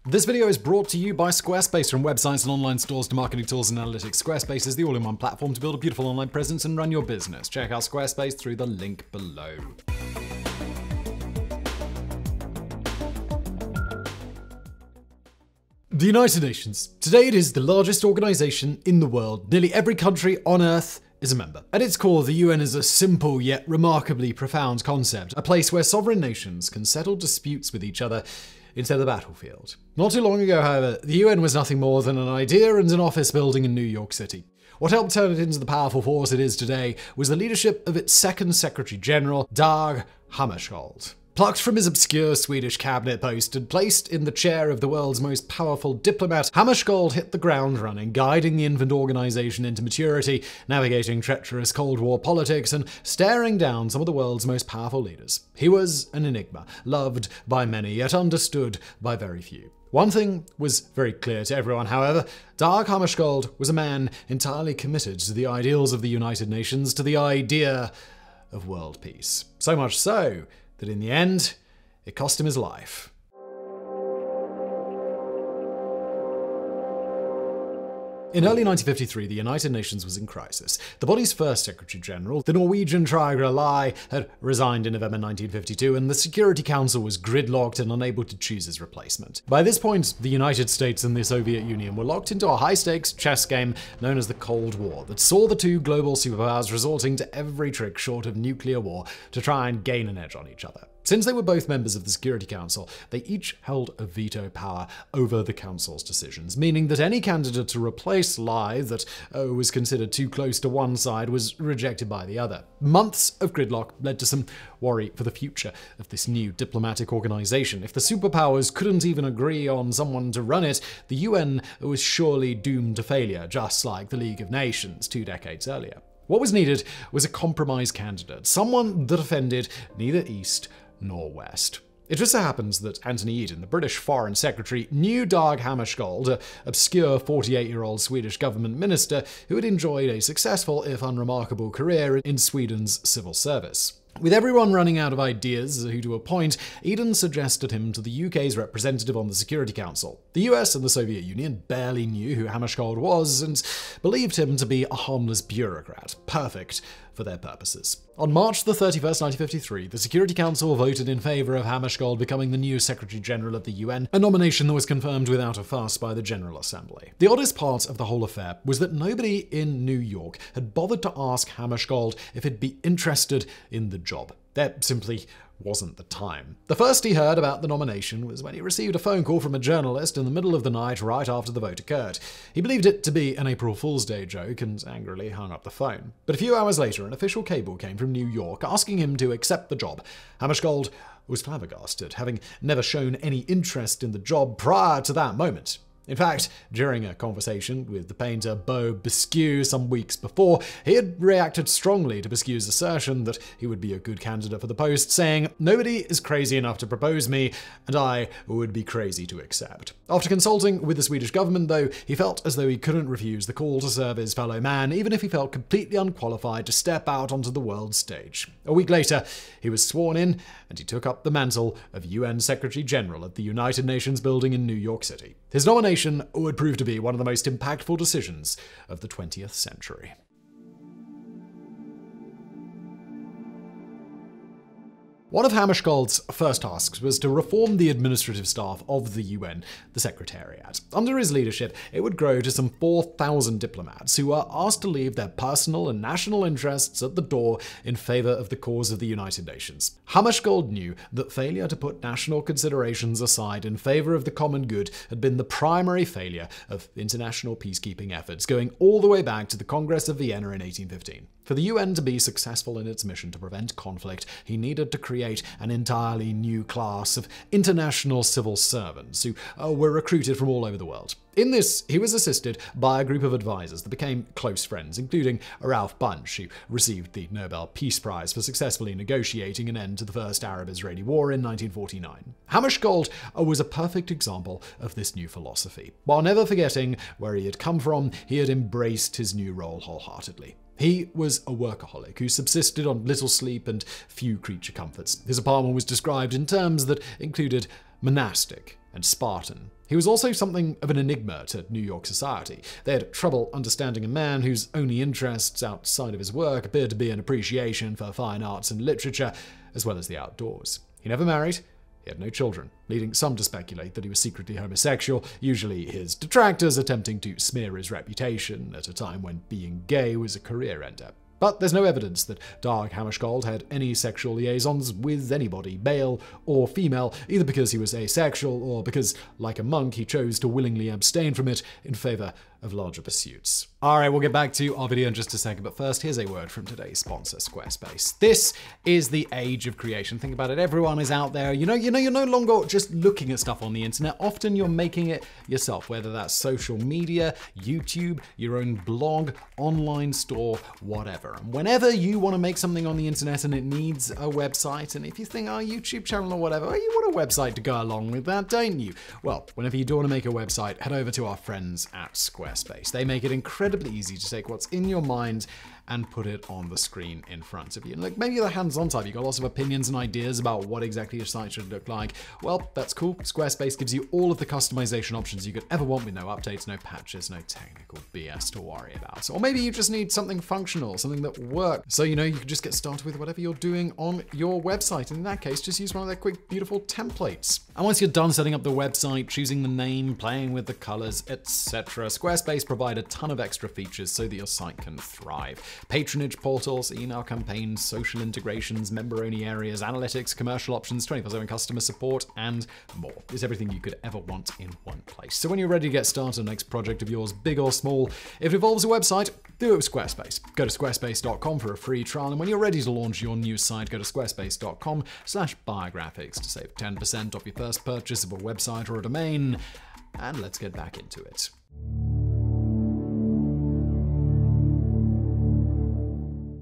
This video is brought to you by Squarespace. From websites and online stores to marketing tools and analytics, Squarespace is the all-in-one platform to build a beautiful online presence and run your business. Check out Squarespace through the link below. The United Nations. Today it is the largest organization in the world. Nearly every country on Earth is a member. At its core, the UN is a simple yet remarkably profound concept, a place where sovereign nations can settle disputes with each other instead of the battlefield. Not too long ago, however, the UN was nothing more than an idea and an office building in New York City. What helped turn it into the powerful force it is today was the leadership of its second Secretary General, Dag Hammarskjold. Plucked from his obscure Swedish cabinet post and placed in the chair of the world's most powerful diplomat, Hammarskjold hit the ground running, guiding the infant organization into maturity, navigating treacherous Cold War politics, and staring down some of the world's most powerful leaders. He was an enigma, loved by many, yet understood by very few. One thing was very clear to everyone, however. Dag Hammarskjold was a man entirely committed to the ideals of the United Nations, to the idea of world peace. So much so that in the end, it cost him his life. In early 1953, the United Nations was in crisis. The body's first Secretary General, the Norwegian Trygve Lie, had resigned in November 1952, and the Security Council was gridlocked and unable to choose his replacement. By this point, the United States and the Soviet Union were locked into a high-stakes chess game known as the Cold War that saw the two global superpowers resorting to every trick short of nuclear war to try and gain an edge on each other. Since they were both members of the Security Council, they each held a veto power over the Council's decisions, meaning that any candidate to replace Lie that was considered too close to one side was rejected by the other. Months of gridlock led to some worry for the future of this new diplomatic organization. If the superpowers couldn't even agree on someone to run it, the UN was surely doomed to failure, just like the League of Nations 2 decades earlier. What was needed was a compromise candidate, someone that offended neither East nor West. It just so happens that Anthony Eden, the British Foreign Secretary, knew Dag Hammarskjold, an obscure 48-year-old Swedish government minister who had enjoyed a successful, if unremarkable, career in Sweden's civil service. With everyone running out of ideas as to who to appoint, Eden suggested him to the UK's representative on the Security Council. The US and the Soviet Union barely knew who Hammarskjold was and believed him to be a harmless bureaucrat, perfect for their purposes. On March 31st, 1953, the Security Council voted in favor of Hammarskjold becoming the new Secretary General of the UN, a nomination that was confirmed without a fuss by the General Assembly. The oddest part of the whole affair was that nobody in New York had bothered to ask Hammarskjold if he'd be interested in the job. There simply wasn't the time. The first he heard about the nomination was when he received a phone call from a journalist in the middle of the night right after the vote occurred. He believed it to be an April Fool's Day joke and angrily hung up the phone. But a few hours later, an official cable came from New York asking him to accept the job. Hammarskjold was flabbergasted, having never shown any interest in the job prior to that moment. In fact, during a conversation with the painter Beau Bisquieu some weeks before, he had reacted strongly to Bisquieu's assertion that he would be a good candidate for the post, saying, "Nobody is crazy enough to propose me, and I would be crazy to accept." After consulting with the Swedish government, though, he felt as though he couldn't refuse the call to serve his fellow man, even if he felt completely unqualified to step out onto the world stage. A week later, he was sworn in, and he took up the mantle of UN Secretary General at the United Nations building in New York City. His nomination would prove to be one of the most impactful decisions of the 20th century. One of Hammarskjold's first tasks was to reform the administrative staff of the UN, the Secretariat. Under his leadership, it would grow to some 4,000 diplomats who were asked to leave their personal and national interests at the door in favor of the cause of the United Nations. Hammarskjold knew that failure to put national considerations aside in favor of the common good had been the primary failure of international peacekeeping efforts, going all the way back to the Congress of Vienna in 1815. For the UN to be successful in its mission to prevent conflict, he needed to create an entirely new class of international civil servants who were recruited from all over the world. In this, he was assisted by a group of advisors that became close friends, including Ralph Bunche, who received the Nobel Peace Prize for successfully negotiating an end to the First Arab-Israeli War in 1949. Hammarskjold was a perfect example of this new philosophy. While never forgetting where he had come from, he had embraced his new role wholeheartedly. He was a workaholic who subsisted on little sleep and few creature comforts. His apartment was described in terms that included monastic and Spartan. He was also something of an enigma to New York society. They had trouble understanding a man whose only interests outside of his work appeared to be an appreciation for fine arts and literature, as well as the outdoors. He never married. He had no children, leading some to speculate that he was secretly homosexual, usually his detractors attempting to smear his reputation at a time when being gay was a career ender. But there's no evidence that Dag Hammarskjold had any sexual liaisons with anybody, male or female, either because he was asexual or because, like a monk, he chose to willingly abstain from it in favor of larger pursuits. Alright, we'll get back to our video in just a second, but first, here's a word from today's sponsor, Squarespace. This is the age of creation. Think about it, everyone is out there. You're no longer just looking at stuff on the internet. Often you're making it yourself, whether that's social media, YouTube, your own blog, online store, whatever. And whenever you want to make something on the internet and it needs a website, and if you think, YouTube channel or whatever, you want a website to go along with that, don't you? Well, whenever you do want to make a website, head over to our friends at Squarespace. They make it incredibly easy to take what's in your mind and put it on the screen in front of you. And look, maybe you're the hands-on type, you've got lots of opinions and ideas about what exactly your site should look like. Well, that's cool. Squarespace gives you all of the customization options you could ever want with no updates, no patches, no technical BS to worry about. Or maybe you just need something functional, something that works. So, you can just get started with whatever you're doing on your website. And in that case, just use one of their quick, beautiful templates. And once you're done setting up the website, choosing the name, playing with the colors, etc., Squarespace provide a ton of extra features so that your site can thrive. Patronage portals, email campaigns, social integrations, member-only areas, analytics, commercial options, 24/7 customer support, and more. It's everything you could ever want in one place. So when you're ready to get started on the next project of yours, big or small, if it involves a website, do it with Squarespace. Go to squarespace.com for a free trial, and when you're ready to launch your new site, go to squarespace.com/biographics to save 10% off your first purchase of a website or a domain. And let's get back into it.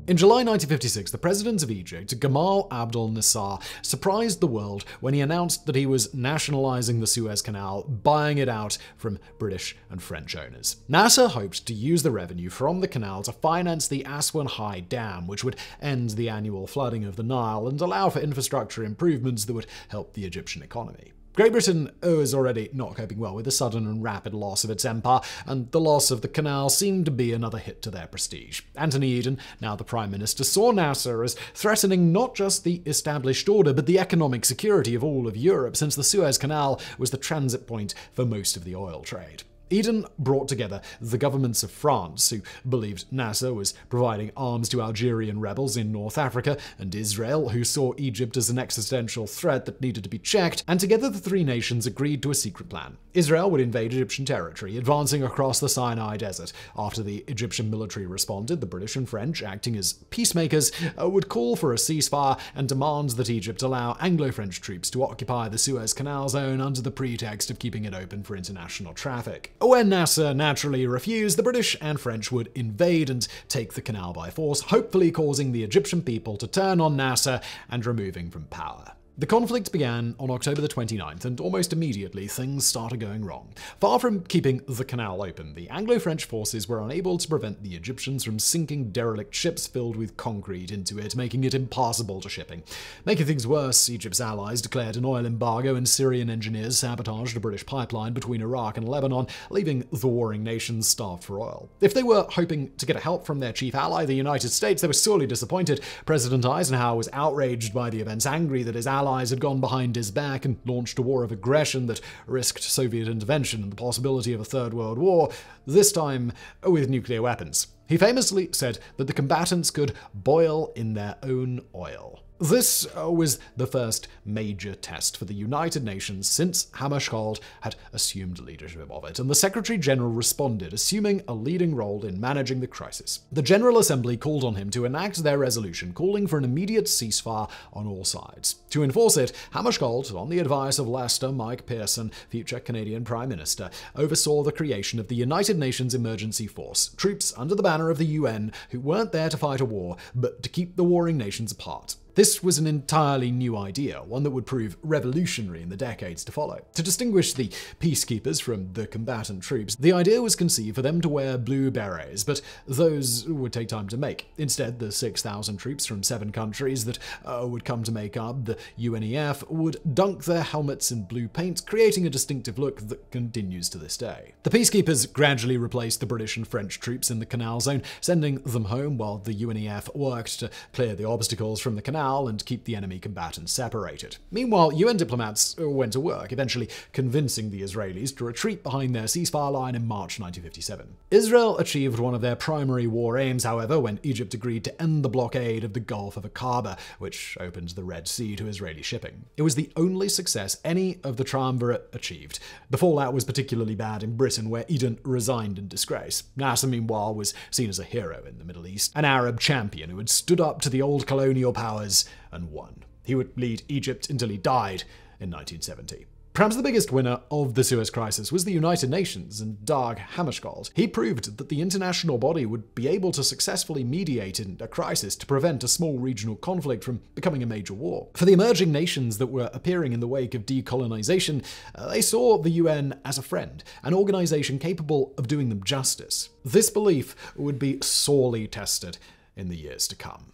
In July 1956, the president of Egypt, Gamal Abdel Nasser, surprised the world when he announced that he was nationalizing the Suez Canal, buying it out from British and French owners. Nasser hoped to use the revenue from the canal to finance the Aswan High Dam, which would end the annual flooding of the Nile and allow for infrastructure improvements that would help the Egyptian economy. Great Britain was already not coping well with the sudden and rapid loss of its empire, and the loss of the canal seemed to be another hit to their prestige. Anthony Eden, now the Prime Minister, saw Nasser as threatening not just the established order, but the economic security of all of Europe, since the Suez Canal was the transit point for most of the oil trade. Eden brought together the governments of France, who believed Nasser was providing arms to Algerian rebels in North Africa, and Israel, who saw Egypt as an existential threat that needed to be checked, and together the three nations agreed to a secret plan. Israel would invade Egyptian territory, advancing across the Sinai Desert. After the Egyptian military responded, the British and French, acting as peacemakers, would call for a ceasefire and demand that Egypt allow Anglo-French troops to occupy the Suez Canal zone under the pretext of keeping it open for international traffic. When Nasser naturally refused, the British and French would invade and take the canal by force, hopefully causing the Egyptian people to turn on Nasser and removing from power. The conflict began on October the 29th, and almost immediately things started going wrong. Far from keeping the canal open, the Anglo-French forces were unable to prevent the Egyptians from sinking derelict ships filled with concrete into it, making it impassable to shipping. Making things worse, Egypt's allies declared an oil embargo, and Syrian engineers sabotaged a British pipeline between Iraq and Lebanon, leaving the warring nations starved for oil. If they were hoping to get help from their chief ally, the United States, they were sorely disappointed. President Eisenhower was outraged by the events, angry that his allies had gone behind his back and launched a war of aggression that risked Soviet intervention and the possibility of a Third World War, this time with nuclear weapons. He famously said that the combatants could boil in their own oil. This was the first major test for the United Nations since Hammarskjold had assumed leadership of it, and the Secretary-General responded, assuming a leading role in managing the crisis. The General Assembly called on him to enact their resolution calling for an immediate ceasefire on all sides. To enforce it, Hammarskjold, on the advice of Lester Mike Pearson, future Canadian Prime Minister, oversaw the creation of the United Nations Emergency Force, troops under the banner of the UN who weren't there to fight a war, but to keep the warring nations apart. This was an entirely new idea, one that would prove revolutionary in the decades to follow. To distinguish the peacekeepers from the combatant troops, the idea was conceived for them to wear blue berets, but those would take time to make. Instead, the 6,000 troops from 7 countries that would come to make up the UNEF would dunk their helmets in blue paint, creating a distinctive look that continues to this day. The peacekeepers gradually replaced the British and French troops in the Canal Zone, sending them home while the UNEF worked to clear the obstacles from the canal and keep the enemy combatants separated. Meanwhile, UN diplomats went to work, eventually convincing the Israelis to retreat behind their ceasefire line in March 1957. Israel achieved one of their primary war aims, however, when Egypt agreed to end the blockade of the Gulf of Aqaba, which opened the Red Sea to Israeli shipping. It was the only success any of the triumvirate achieved. The fallout was particularly bad in Britain, where Eden resigned in disgrace. Nasser, meanwhile, was seen as a hero in the Middle East, an Arab champion who had stood up to the old colonial powers and won. He would lead Egypt until he died in 1970. Perhaps the biggest winner of the Suez Crisis was the United Nations and Dag Hammarskjold. He proved that the international body would be able to successfully mediate in a crisis to prevent a small regional conflict from becoming a major war. For the emerging nations that were appearing in the wake of decolonization, they saw the UN as a friend, an organization capable of doing them justice. This belief would be sorely tested in the years to come.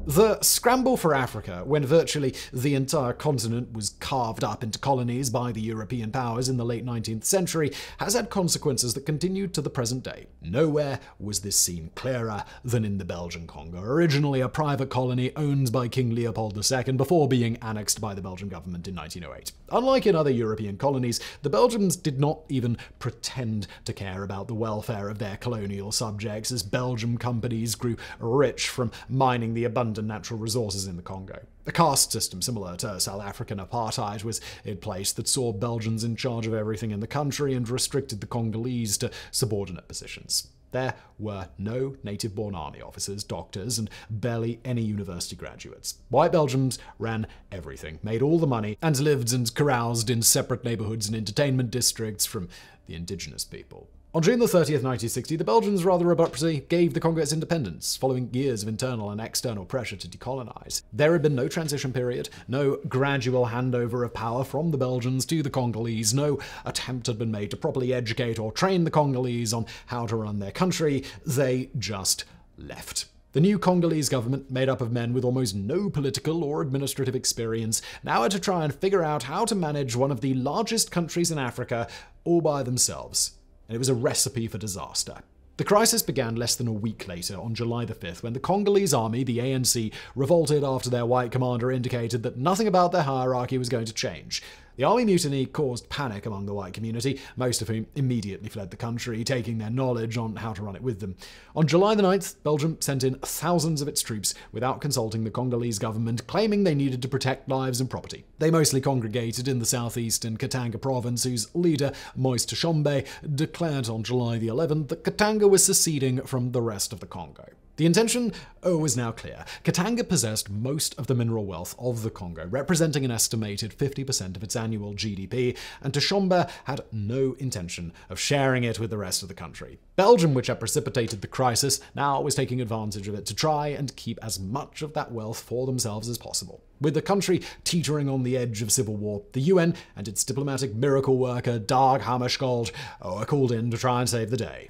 The scramble for Africa, when virtually the entire continent was carved up into colonies by the European powers in the late 19th century, has had consequences that continued to the present day. Nowhere was this seen clearer than in the Belgian Congo, originally a private colony owned by King Leopold II before being annexed by the Belgian government in 1908. Unlike in other European colonies, the Belgians did not even pretend to care about the welfare of their colonial subjects, as Belgian companies grew rich from mining the abundant natural resources in the Congo. A caste system similar to South African apartheid was in place that saw Belgians in charge of everything in the country and restricted the Congolese to subordinate positions. There were no native-born army officers, doctors, and barely any university graduates. White Belgians ran everything, made all the money, and lived and caroused in separate neighborhoods and entertainment districts from the indigenous people. On June 30th, 1960, the Belgians rather abruptly gave the Congo its independence, following years of internal and external pressure to decolonize. There had been no transition period, no gradual handover of power from the Belgians to the Congolese, no attempt had been made to properly educate or train the Congolese on how to run their country. They just left. The new Congolese government, made up of men with almost no political or administrative experience, now had to try and figure out how to manage one of the largest countries in Africa all by themselves. And it was a recipe for disaster. The crisis began less than a week later, on July 5th, when the Congolese army, the ANC, revolted after their white commander indicated that nothing about their hierarchy was going to change. The army mutiny caused panic among the white community, most of whom immediately fled the country, taking their knowledge on how to run it with them. On July 9th, Belgium sent in thousands of its troops without consulting the Congolese government, claiming they needed to protect lives and property. They mostly congregated in the southeastern Katanga province, whose leader, Moise Tshombe, declared on July 11th that Katanga was seceding from the rest of the Congo. The intention was now clear. Katanga possessed most of the mineral wealth of the Congo, representing an estimated 50% of its annual GDP, and Tshombe had no intention of sharing it with the rest of the country. Belgium, which had precipitated the crisis, now was taking advantage of it to try and keep as much of that wealth for themselves as possible. With the country teetering on the edge of civil war, the UN and its diplomatic miracle worker, Dag Hammarskjold, were called in to try and save the day.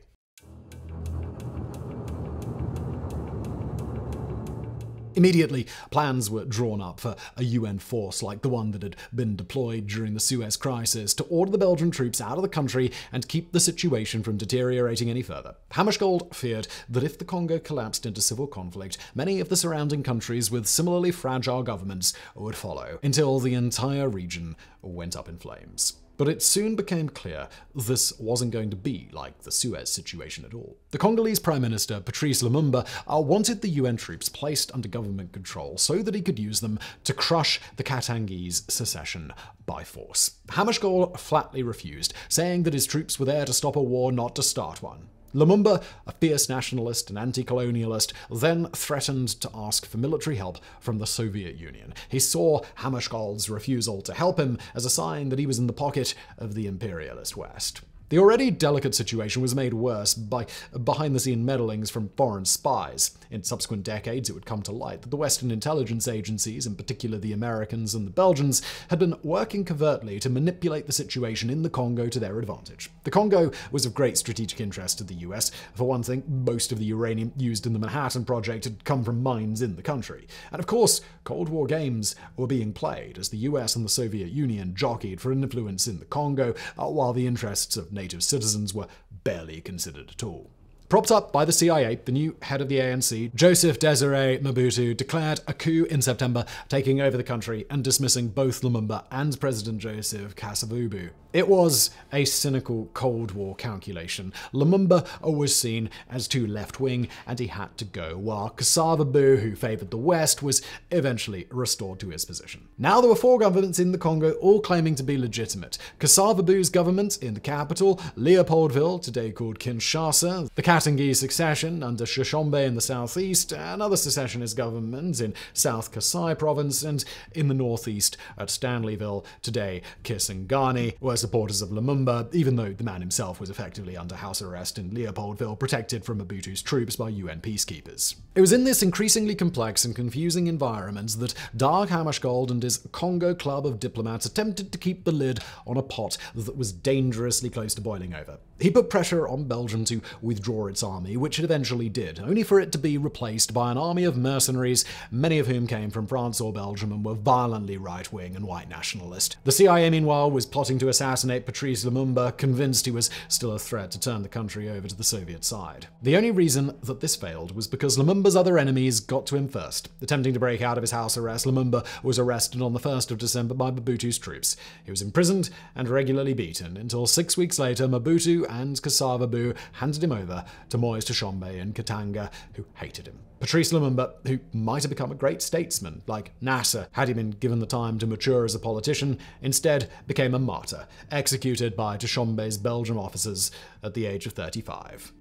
Immediately, plans were drawn up for a UN force like the one that had been deployed during the Suez Crisis to order the Belgian troops out of the country and keep the situation from deteriorating any further. Hammarskjold feared that if the Congo collapsed into civil conflict, many of the surrounding countries with similarly fragile governments would follow, until the entire region went up in flames. But it soon became clear this wasn't going to be like the Suez situation at all. The Congolese Prime Minister, Patrice Lumumba, wanted the UN troops placed under government control so that he could use them to crush the Katangese secession by force. Hammarskjold flatly refused, saying that his troops were there to stop a war, not to start one. Lumumba, a fierce nationalist and anti-colonialist, then threatened to ask for military help from the Soviet Union. He saw Hammarskjold's refusal to help him as a sign that he was in the pocket of the imperialist West. The already delicate situation was made worse by behind-the-scene meddlings from foreign spies. In subsequent decades, it would come to light that the Western intelligence agencies, in particular the Americans and the Belgians, had been working covertly to manipulate the situation in the Congo to their advantage. The Congo was of great strategic interest to the US. For one thing, most of the uranium used in the Manhattan Project had come from mines in the country. And of course, Cold War games were being played as the US and the Soviet Union jockeyed for influence in the Congo, while the interests of native citizens were barely considered at all. Propped up by the CIA, the new head of the ANC, Joseph Désiré Mobutu, declared a coup in September, taking over the country and dismissing both Lumumba and President Joseph Kasavubu. It was a cynical Cold War calculation. Lumumba was seen as too left-wing and he had to go, while Kasavubu, who favored the West, was eventually restored to his position. Now there were 4 governments in the Congo, all claiming to be legitimate. Kasavubu's government in the capital, Leopoldville, today called Kinshasa, the Katangese succession under Shoshombe in the southeast, another secessionist government in South Kasai province, and in the northeast at Stanleyville, today Kisangani, were supporters of Lumumba, even though the man himself was effectively under house arrest in Leopoldville, protected from Mobutu's troops by UN peacekeepers. It was in this increasingly complex and confusing environment that Dag Hammarskjold and his Congo club of diplomats attempted to keep the lid on a pot that was dangerously close to boiling over. He put pressure on Belgium to withdraw its army, which it eventually did, only for it to be replaced by an army of mercenaries, many of whom came from France or Belgium and were violently right-wing and white nationalist. The CIA, meanwhile, was plotting to assassinate Patrice Lumumba, convinced he was still a threat to turn the country over to the Soviet side. The only reason that this failed was because Lumumba's other enemies got to him first. Attempting to break out of his house arrest, Lumumba was arrested on the 1st of December by Mobutu's troops. He was imprisoned and regularly beaten, until 6 weeks later Mobutu and Kasavubu handed him over to Moise Tshombe and Katanga, who hated him. Patrice Lumumba, who might have become a great statesman like Nasser had he been given the time to mature as a politician, instead became a martyr, executed by Tshombe's Belgian officers at the age of 35.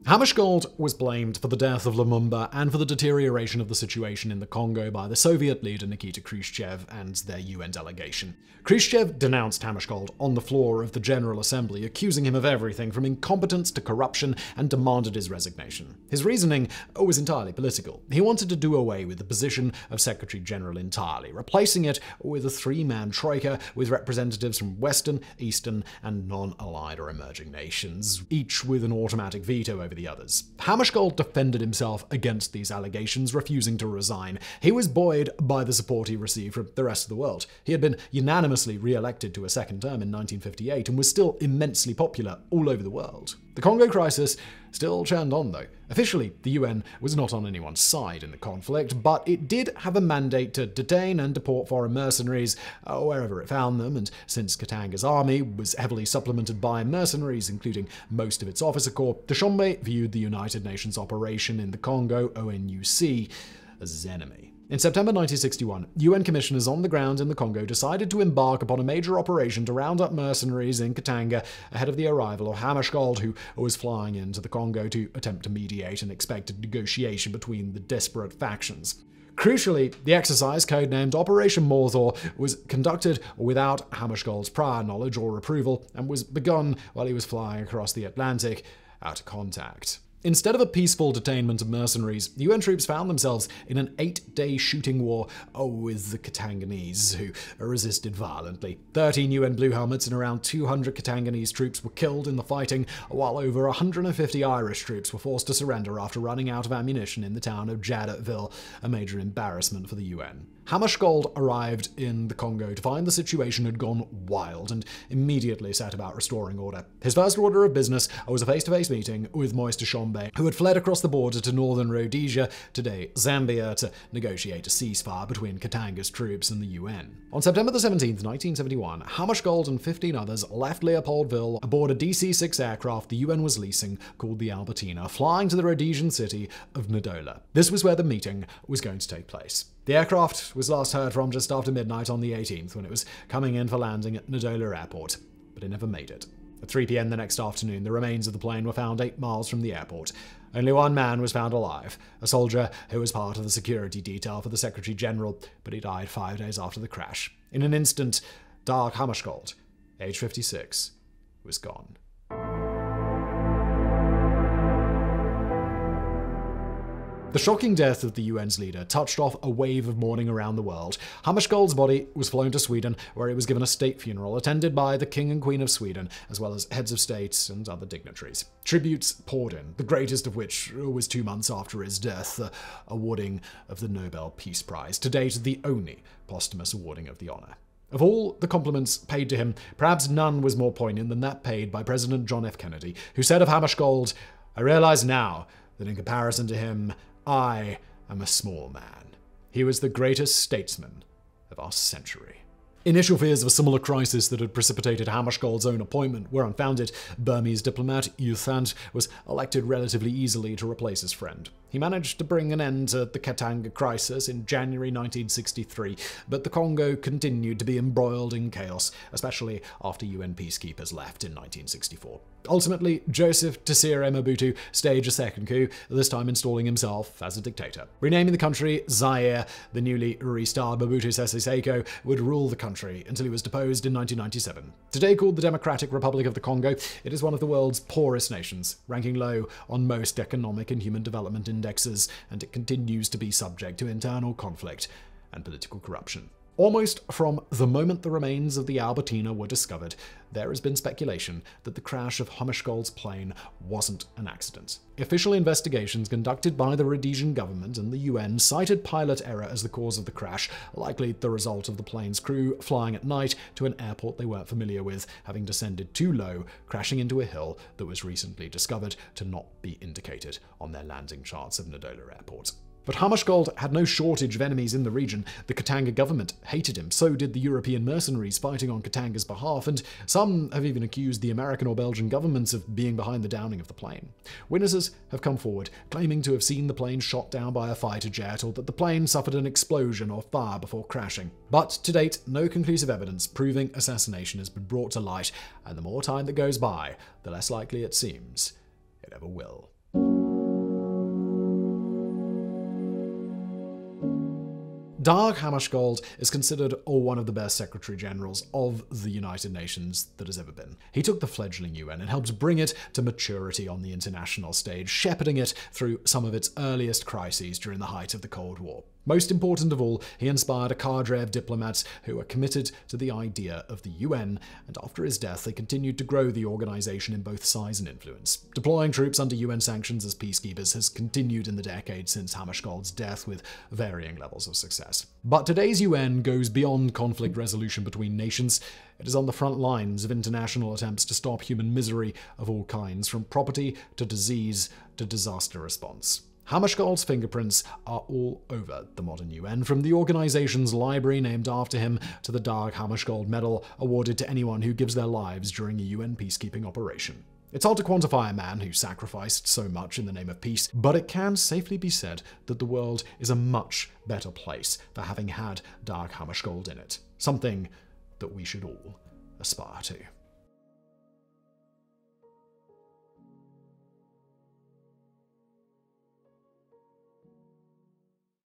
Hammarskjold was blamed for the death of Lumumba and for the deterioration of the situation in the Congo by the Soviet leader Nikita Khrushchev and their UN delegation. Khrushchev denounced Hammarskjold on the floor of the General Assembly, accusing him of everything from incompetence to corruption, and demanded his resignation. His reasoning was entirely political. He wanted to do away with the position of Secretary General entirely, replacing it with a 3-man troika with representatives from Western, Eastern, and non-allied or emerging nations, each with an automatic veto over the others. Hammarskjold defended himself against these allegations, refusing to resign. He was buoyed by the support he received from the rest of the world. He had been unanimously re-elected to a second term in 1958 and was still immensely popular all over the world. The Congo crisis still churned on, though. Officially, the UN was not on anyone's side in the conflict, but it did have a mandate to detain and deport foreign mercenaries wherever it found them, and since Katanga's army was heavily supplemented by mercenaries, including most of its officer corps, Tshombe viewed the United Nations operation in the Congo, ONUC, as his enemy. In September 1961, UN commissioners on the ground in the Congo decided to embark upon a major operation to round up mercenaries in Katanga ahead of the arrival of Hammarskjold, who was flying into the Congo to attempt to mediate an expected negotiation between the disparate factions. Crucially, the exercise, codenamed Operation Morthor, was conducted without Hammarskjold's prior knowledge or approval and was begun while he was flying across the Atlantic out of contact. Instead of a peaceful detainment of mercenaries, UN troops found themselves in an 8-day shooting war with the Katanganese, who resisted violently. 13 UN Blue Helmets and around 200 Katanganese troops were killed in the fighting, while over 150 Irish troops were forced to surrender after running out of ammunition in the town of Jadotville, a major embarrassment for the UN. Hammarskjold arrived in the Congo to find the situation had gone wild and immediately set about restoring order. His first order of business was a face-to-face meeting with Moise Tshombe, who had fled across the border to northern Rhodesia, today Zambia, to negotiate a ceasefire between Katanga's troops and the UN. On September 17, 1971, Hammarskjold and 15 others left Leopoldville aboard a DC-6 aircraft the UN was leasing called the Albertina, flying to the Rhodesian city of Ndola. This was where the meeting was going to take place. The aircraft was last heard from just after midnight on the 18th, when it was coming in for landing at Ndola Airport, but it never made it. At 3 p.m. the next afternoon, the remains of the plane were found 8 miles from the airport. Only one man was found alive, a soldier who was part of the security detail for the Secretary General, but he died 5 days after the crash. In an instant, Dag Hammarskjold, age 56, was gone. The shocking death of the UN's leader touched off a wave of mourning around the world. Hammarskjold's body was flown to Sweden, where he was given a state funeral attended by the King and Queen of Sweden, as well as heads of states and other dignitaries. Tributes poured in, the greatest of which was 2 months after his death, the awarding of the Nobel Peace Prize, to date the only posthumous awarding of the honor. Of all the compliments paid to him, perhaps none was more poignant than that paid by President John F. Kennedy, who said of Hammarskjold, "I realize now that in comparison to him, I am a small man. He was the greatest statesman of our century." Initial fears of a similar crisis that had precipitated Hammarskjold's own appointment were unfounded. Burmese diplomat U Thant was elected relatively easily to replace his friend. He managed to bring an end to the Katanga crisis in January 1963, but the Congo continued to be embroiled in chaos, especially after UN peacekeepers left in 1964. Ultimately, Joseph Tessere Mobutu staged a second coup, this time installing himself as a dictator. Renaming the country Zaire, the newly restyled Mobutu Sese Seko would rule the country until he was deposed in 1997. Today called the Democratic Republic of the Congo, it is one of the world's poorest nations, ranking low on most economic and human development indexes, and it continues to be subject to internal conflict and political corruption. Almost from the moment the remains of the Albertina were discovered, there has been speculation that the crash of Hammarskjold's plane wasn't an accident. Official investigations conducted by the Rhodesian government and the UN cited pilot error as the cause of the crash, likely the result of the plane's crew flying at night to an airport they weren't familiar with, having descended too low, crashing into a hill that was recently discovered to not be indicated on their landing charts of Ndola Airport. But Hammarskjold had no shortage of enemies in the region. The Katanga government hated him, so did the European mercenaries fighting on Katanga's behalf, and some have even accused the American or Belgian governments of being behind the downing of the plane. Witnesses have come forward, claiming to have seen the plane shot down by a fighter jet or that the plane suffered an explosion or fire before crashing. But to date, no conclusive evidence proving assassination has been brought to light, and the more time that goes by, the less likely it seems it ever will. Dag Hammarskjold is considered one of the best Secretary Generals of the United Nations that has ever been. He took the fledgling UN and helped bring it to maturity on the international stage, shepherding it through some of its earliest crises during the height of the Cold War. Most important of all, he inspired a cadre of diplomats who were committed to the idea of the UN, and after his death they continued to grow the organization in both size and influence. Deploying troops under UN sanctions as peacekeepers has continued in the decades since Hammarskjold's death with varying levels of success. But today's UN goes beyond conflict resolution between nations. It is on the front lines of international attempts to stop human misery of all kinds, from property to disease to disaster response. Hammarskjold's fingerprints are all over the modern UN, from the organization's library named after him to the Dag Hammarskjold Medal awarded to anyone who gives their lives during a UN peacekeeping operation. It's hard to quantify a man who sacrificed so much in the name of peace, but it can safely be said that the world is a much better place for having had Dag Hammarskjold in it, something that we should all aspire to.